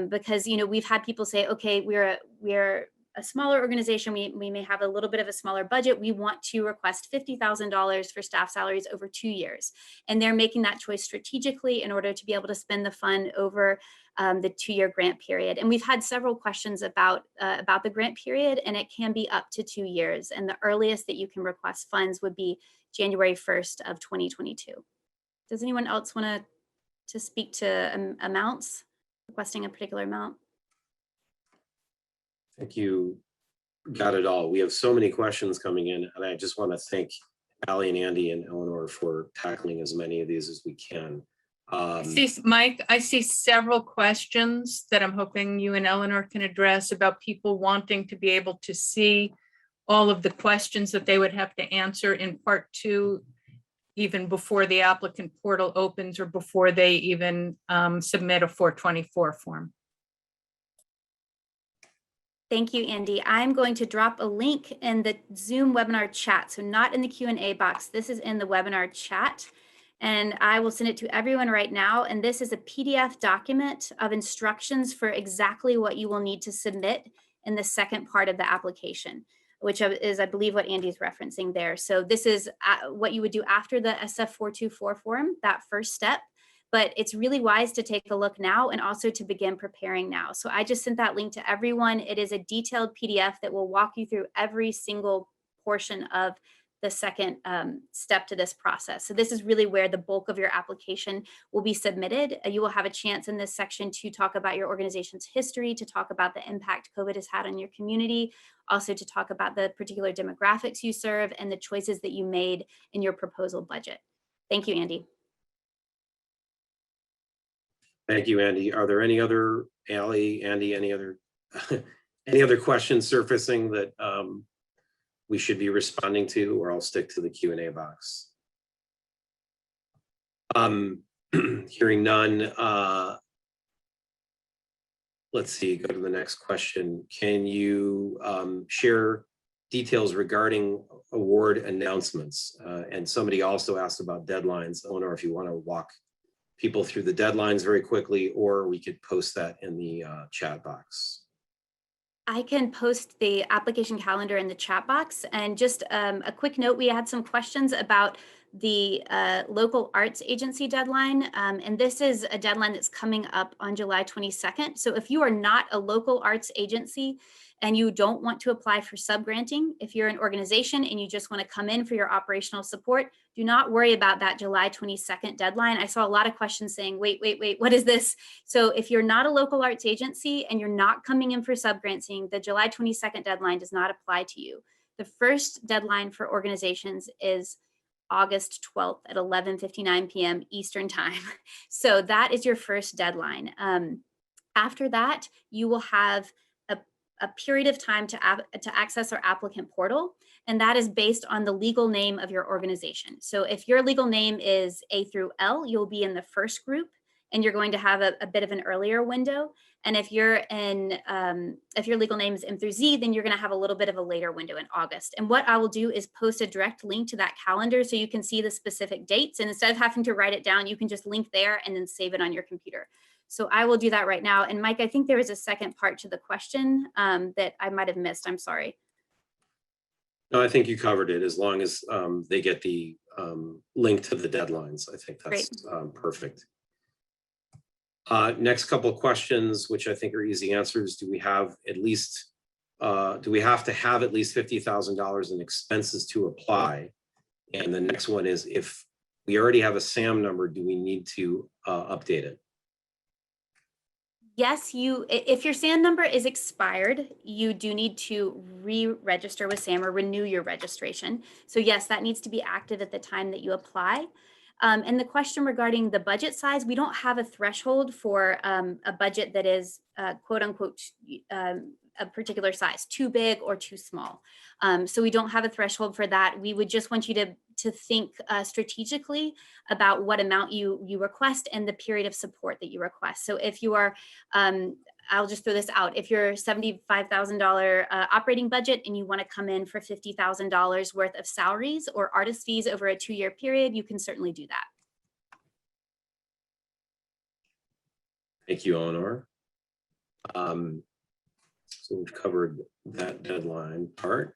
[SPEAKER 5] because we've had people say, okay, we're a smaller organization. We may have a little bit of a smaller budget. We want to request $50,000 for staff salaries over 2 years, and they're making that choice strategically in order to be able to spend the fund over the 2-year grant period. And we've had several questions about the grant period, and it can be up to 2 years. And the earliest that you can request funds would be January 1st of 2022. Does anyone else want to speak to amounts, requesting a particular amount?
[SPEAKER 4] I think you got it all. We have so many questions coming in, and I just want to thank Allie and Andy and Eleanor for tackling as many of these as we can.
[SPEAKER 6] Mike, I see several questions that I'm hoping you and Eleanor can address about people wanting to be able to see all of the questions that they would have to answer in part 2, even before the applicant portal opens or before they even submit a 424 form.
[SPEAKER 5] Thank you, Andy. I'm going to drop a link in the Zoom webinar chat, so not in the Q&A box. This is in the webinar chat, and I will send it to everyone right now. And this is a PDF document of instructions for exactly what you will need to submit in the second part of the application, which is, I believe, what Andy's referencing there. So this is what you would do after the SF424 form, that first step. But it's really wise to take a look now and also to begin preparing now. So I just sent that link to everyone. It is a detailed PDF that will walk you through every single portion of the second step to this process. So this is really where the bulk of your application will be submitted. You will have a chance in this section to talk about your organization's history, to talk about the impact COVID has had on your community, also to talk about the particular demographics you serve and the choices that you made in your proposal budget. Thank you, Andy.
[SPEAKER 4] Thank you, Andy. Are there any other, Andy, any other any other questions surfacing that we should be responding to, or I'll stick to the Q&A box? Hearing none, let's see, go to the next question. Can you share details regarding award announcements? And somebody also asked about deadlines. Eleanor, if you want to walk people through the deadlines very quickly, or we could post that in the chat box.
[SPEAKER 5] I can post the application calendar in the chat box. And just a quick note, we had some questions about the local arts agency deadline. And this is a deadline that's coming up on July 22nd. So if you are not a local arts agency and you don't want to apply for subgranting, if you're an organization and you just want to come in for your operational support, do not worry about that July 22nd deadline. I saw a lot of questions saying, wait, what is this? So if you're not a local arts agency and you're not coming in for subgranting, the July 22nd deadline does not apply to you. The first deadline for organizations is August 12th at 11:59 p.m. Eastern time. So that is your first deadline. After that, you will have a period of time to access our applicant portal, and that is based on the legal name of your organization. So if your legal name is A through L, you'll be in the first group, and you're going to have a bit of an earlier window. And if you're in, if your legal name is M through Z, then you're going to have a little bit of a later window in August. And what I will do is post a direct link to that calendar so you can see the specific dates. And instead of having to write it down, you can just link there and then save it on your computer. So I will do that right now. And Mike, I think there was a second part to the question that I might have missed. I'm sorry.
[SPEAKER 4] No, I think you covered it. As long as they get the link to the deadlines, I think that's perfect. Next couple of questions, which I think are easy answers. Do we have at least, do we have to have at least $50,000 in expenses to apply? And the next one is, if we already have a SAM number, do we need to update it?
[SPEAKER 5] Yes, if your SAM number is expired, you do need to re-register with SAM or renew your registration. So yes, that needs to be active at the time that you apply. And the question regarding the budget size, we don't have a threshold for a budget that is quote unquote a particular size, too big or too small. So we don't have a threshold for that. We would just want you to think strategically about what amount you request and the period of support that you request. So if you are, I'll just throw this out. If you're $75,000 operating budget and you want to come in for $50,000 worth of salaries or artist fees over a 2-year period, you can certainly do that.
[SPEAKER 4] Thank you, Eleanor. So we've covered that deadline part.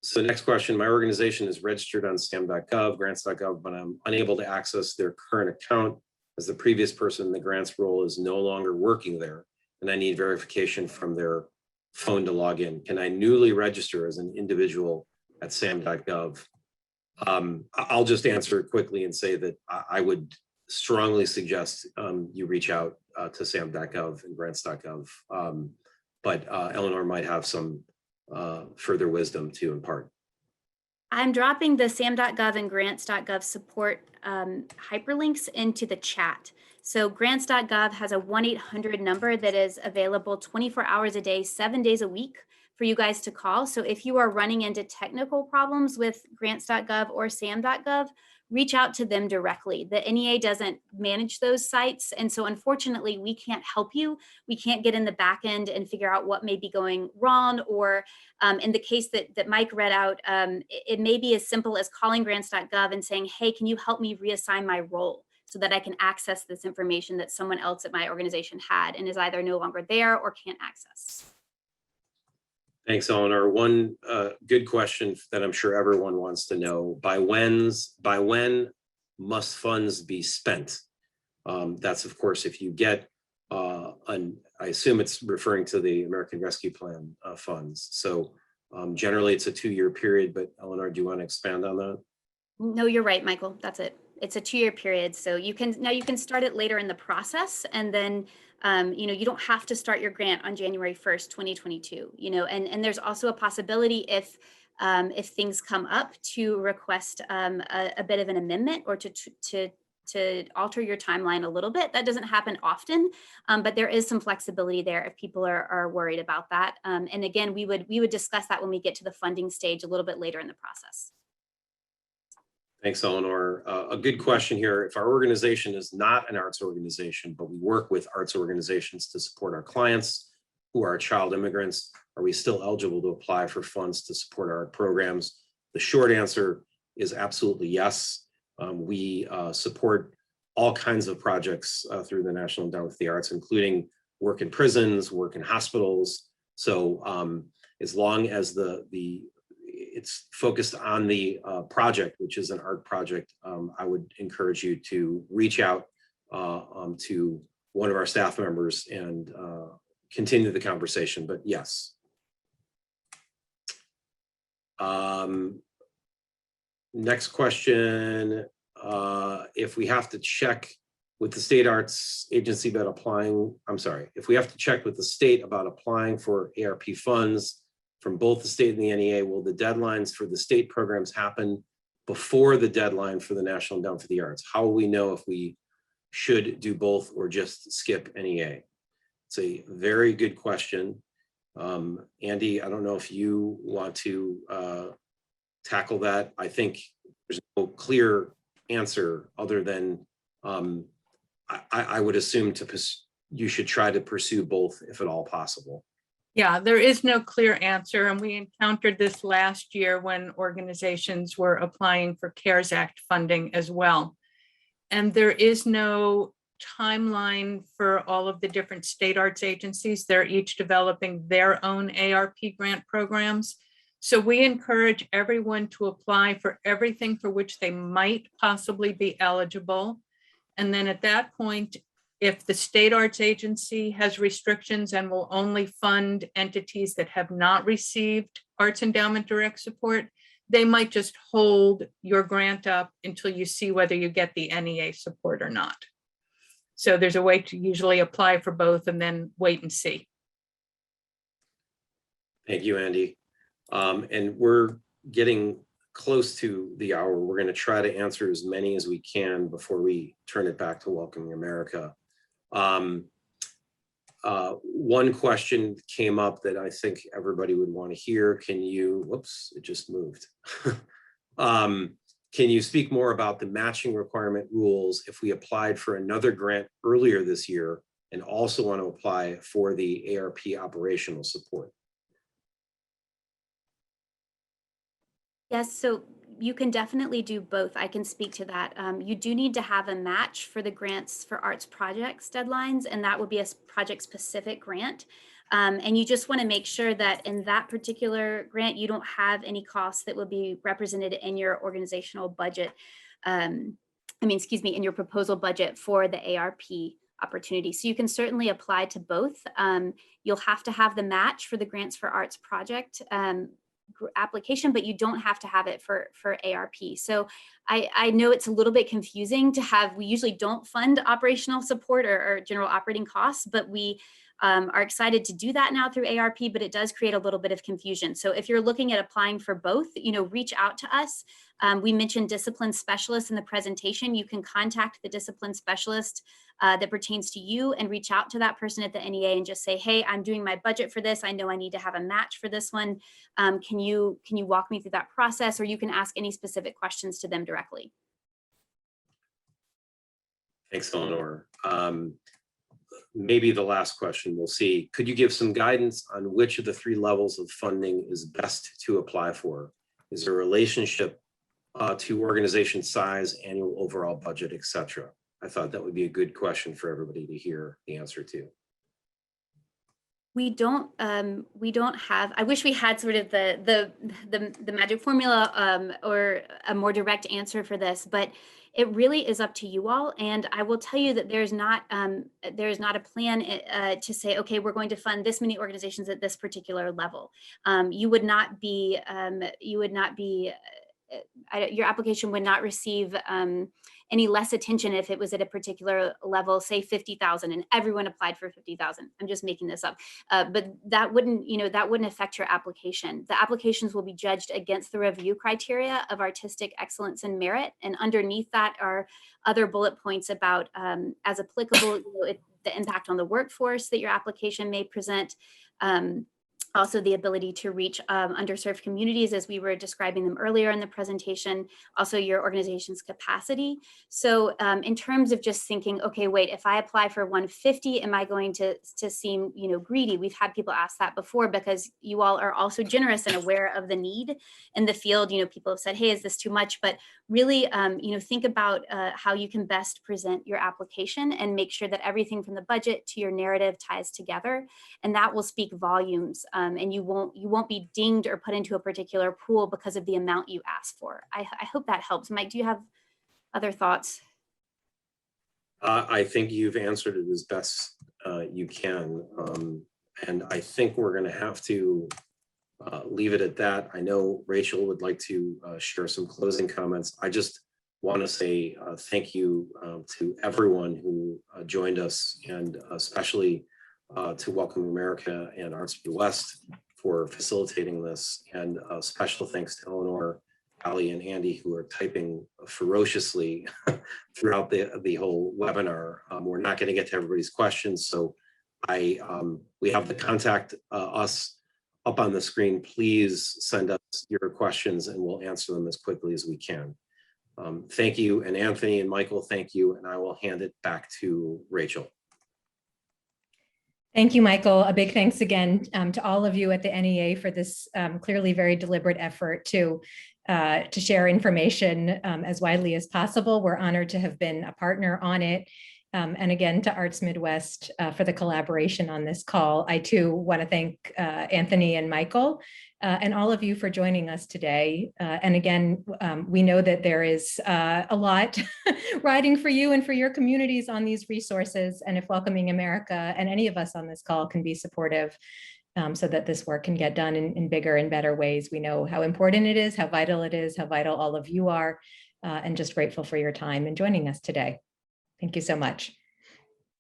[SPEAKER 4] So next question, my organization is registered on SAM.gov, grants.gov, but I'm unable to access their current account as the previous person in the grants role is no longer working there, and I need verification from their phone to log in. Can I newly register as an individual at SAM.gov? I'll just answer quickly and say that I would strongly suggest you reach out to SAM.gov and grants.gov, but Eleanor might have some further wisdom to impart.
[SPEAKER 5] I'm dropping the SAM.gov and grants.gov support hyperlinks into the chat. So grants.gov has a 1-800 number that is available 24 hours a day, 7 days a week for you guys to call. So if you are running into technical problems with grants.gov or SAM.gov, reach out to them directly. The NEA doesn't manage those sites. And so unfortunately, we can't help you. We can't get in the back end and figure out what may be going wrong. Or in the case that Mike read out, it may be as simple as calling grants.gov and saying, hey, can you help me reassign my role so that I can access this information that someone else at my organization had and is either no longer there or can't access.
[SPEAKER 4] Thanks, Eleanor. One good question that I'm sure everyone wants to know: by when must funds be spent? That's of course if you get I assume it's referring to the American Rescue Plan funds. So generally it's a 2-year period, but Eleanor, do you want to expand on that?
[SPEAKER 5] No, you're right, Michael. That's it. It's a 2-year period. So you can start it later in the process, and then you don't have to start your grant on January 1st, 2022. And there's also a possibility if things come up to request a bit of an amendment or to alter your timeline a little bit. That doesn't happen often, but there is some flexibility there if people are worried about that. And again, we would discuss that when we get to the funding stage a little bit later in the process.
[SPEAKER 4] Thanks, Eleanor. A good question here. If our organization is not an arts organization, but we work with arts organizations to support our clients who are child immigrants, are we still eligible to apply for funds to support our programs? The short answer is absolutely yes. We support all kinds of projects through the National Endowment for the Arts, including work in prisons, work in hospitals. So as long as it's focused on the project, which is an art project, I would encourage you to reach out to one of our staff members and continue the conversation, but yes. Next question, if we have to check with the state arts agency about applying, if we have to check with the state about applying for ARP funds from both the state and the NEA, will the deadlines for the state programs happen before the deadline for the National Endowment for the Arts? How will we know if we should do both or just skip NEA? It's a very good question. Andy, I don't know if you want to tackle that. I think there's no clear answer other than I would assume you should try to pursue both if at all possible.
[SPEAKER 6] Yeah, there is no clear answer. And we encountered this last year when organizations were applying for CARES Act funding as well. And there is no timeline for all of the different state arts agencies. They're each developing their own ARP grant programs. So we encourage everyone to apply for everything for which they might possibly be eligible. And then at that point, if the state arts agency has restrictions and will only fund entities that have not received Arts Endowment direct support, they might just hold your grant up until you see whether you get the NEA support or not. So there's a way to usually apply for both and then wait and see.
[SPEAKER 4] Thank you, Andy. And we're getting close to the hour. We're going to try to answer as many as we can before we turn it back to Welcoming America. One question came up that I think everybody would want to hear. Can you, whoops, it just moved. Can you speak more about the matching requirement rules if we applied for another grant earlier this year and also want to apply for the ARP operational support?
[SPEAKER 5] Yes, so you can definitely do both. I can speak to that. You do need to have a match for the grants for arts projects deadlines, and that would be a project-specific grant. And you just want to make sure that in that particular grant, you don't have any costs that will be represented in your organizational budget. In your proposal budget for the ARP opportunity. So you can certainly apply to both. You'll have to have the match for the grants for arts project application, but you don't have to have it for ARP. So I know it's a little bit confusing to have, we usually don't fund operational support or general operating costs, but we are excited to do that now through ARP, but it does create a little bit of confusion. So if you're looking at applying for both, reach out to us. We mentioned discipline specialists in the presentation. You can contact the discipline specialist that pertains to you and reach out to that person at the NEA and just say, hey, I'm doing my budget for this. I know I need to have a match for this one. Can you walk me through that process? Or you can ask any specific questions to them directly.
[SPEAKER 4] Thanks, Eleanor. Maybe the last question, we'll see. Could you give some guidance on which of the 3 levels of funding is best to apply for? Is there a relationship to organization size, annual overall budget, etc.? I thought that would be a good question for everybody to hear the answer to.
[SPEAKER 5] We don't have, I wish we had sort of the magic formula or a more direct answer for this, but it really is up to you all. And I will tell you that there's not a plan to say, okay, we're going to fund this many organizations at this particular level. Your application would not receive any less attention if it was at a particular level, say 50,000, and everyone applied for 50,000. I'm just making this up, but that wouldn't affect your application. The applications will be judged against the review criteria of artistic excellence and merit, and underneath that are other bullet points about, as applicable, the impact on the workforce that your application may present. Also the ability to reach underserved communities as we were describing them earlier in the presentation, also your organization's capacity. So in terms of just thinking, okay, wait, if I apply for 150, am I going to seem greedy? We've had people ask that before because you all are also generous and aware of the need in the field. People have said, hey, is this too much? But really, think about how you can best present your application and make sure that everything from the budget to your narrative ties together, and that will speak volumes. And you won't be dinged or put into a particular pool because of the amount you asked for. I hope that helps. Mike, do you have other thoughts?
[SPEAKER 4] I think you've answered it as best you can. And I think we're going to have to leave it at that. I know Rachel would like to share some closing comments. I just want to say thank you to everyone who joined us, and especially to Welcome America and Arts Midwest for facilitating this. And special thanks to Eleanor, Ali, and Andy, who are typing ferociously throughout the whole webinar. We're not going to get to everybody's questions, so we have the contact us up on the screen. Please send us your questions and we'll answer them as quickly as we can. Thank you. And Anthony and Michael, thank you. And I will hand it back to Rachel.
[SPEAKER 1] Thank you, Michael. A big thanks again to all of you at the NEA for this clearly very deliberate effort to share information as widely as possible. We're honored to have been a partner on it. And again, to Arts Midwest for the collaboration on this call. I too want to thank Anthony and Michael and all of you for joining us today. And again, we know that there is a lot riding for you and for your communities on these resources. And if Welcoming America and any of us on this call can be supportive so that this work can get done in bigger and better ways, we know how important it is, how vital it is, how vital all of you are, and just grateful for your time and joining us today. Thank you so much.